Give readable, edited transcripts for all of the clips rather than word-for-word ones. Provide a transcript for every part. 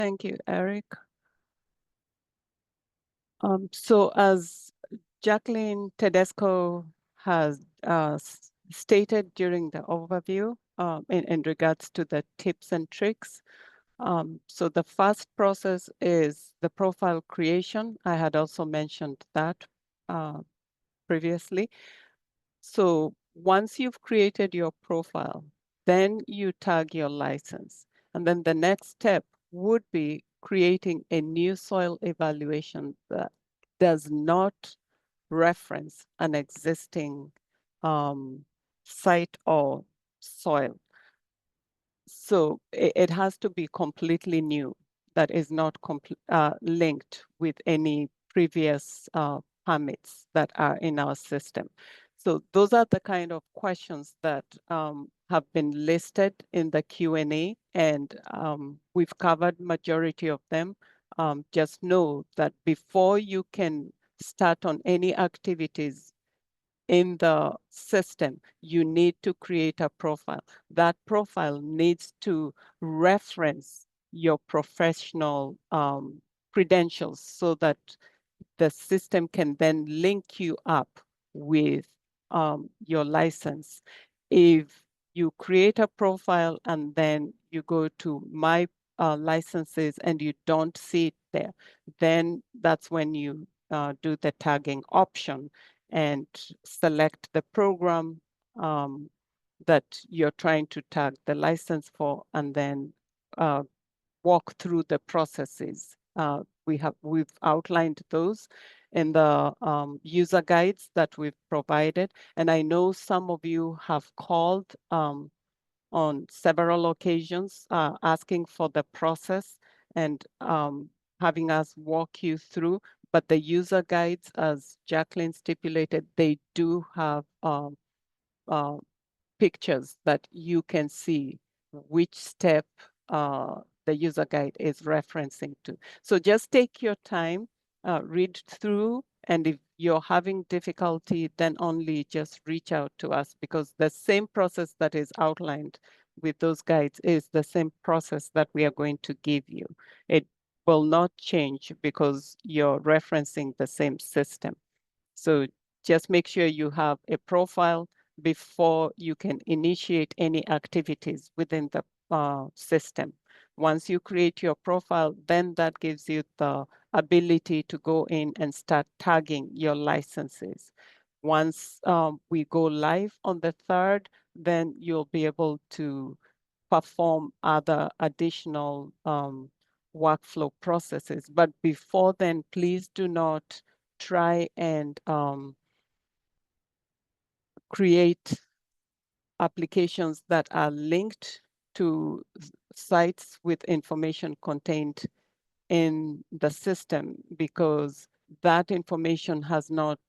Thank you, Eric. So as Jacqueline Tedesco has stated during the overview in regards to the tips and tricks, so the first process is the profile creation. I had also mentioned that previously. So once you've created your profile, then you tag your license. And then the next step would be creating a new soil evaluation that does not reference an existing site or soil. So it has to be completely new, that is not linked with any previous permits that are in our system. So those are the kind of questions that have been listed in the Q&A, and we've covered majority of them. Just know that before you can start on any activities in the system, you need to create a profile. That profile needs to reference your professional credentials so that the system can then link you up with your license. If you create a profile and then you go to my licenses and you don't see it there, then that's when you do the tagging option and select the program that you're trying to tag the license for, and then walk through the processes. We've outlined those in the user guides that we've provided. And I know some of you have called on several occasions asking for the process and having us walk you through. But the user guides, as Jacqueline stipulated, they do have pictures that you can see which step the user guide is referencing to. So just take your time, read through, and if you're having difficulty, then only just reach out to us, because the same process that is outlined with those guides is the same process that we are going to give you. It will not change because you're referencing the same system. So just make sure you have a profile before you can initiate any activities within the system. Once you create your profile, then that gives you the ability to go in and start tagging your licenses. Once we go live on the 3rd, then you'll be able to perform other additional workflow processes. But before then, please do not try and create applications that are linked to sites with information contained in the system, because that information has not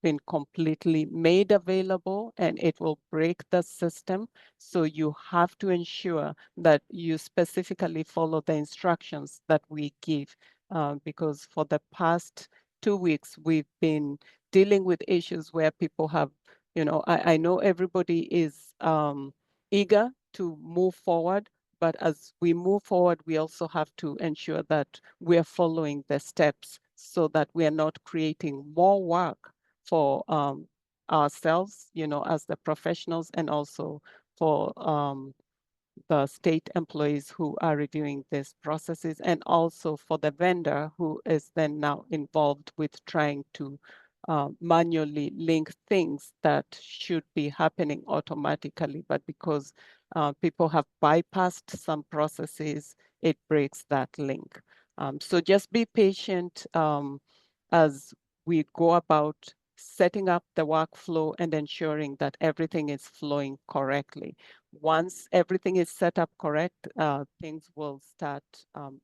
been completely made available and it will break the system. So you have to ensure that you specifically follow the instructions that we give, because for the past 2 weeks, we've been dealing with issues where people have, I know everybody is eager to move forward, but as we move forward, we also have to ensure that we're following the steps so that we are not creating more work for ourselves, as the professionals, and also for the state employees who are reviewing these processes, and also for the vendor who is then now involved with trying to manually link things that should be happening automatically, but because people have bypassed some processes, it breaks that link. So just be patient as we go about setting up the workflow and ensuring that everything is flowing correctly. Once everything is set up correct, things will start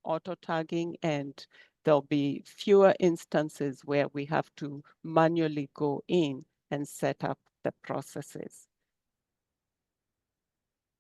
auto-tagging, and there'll be fewer instances where we have to manually go in and set up the processes.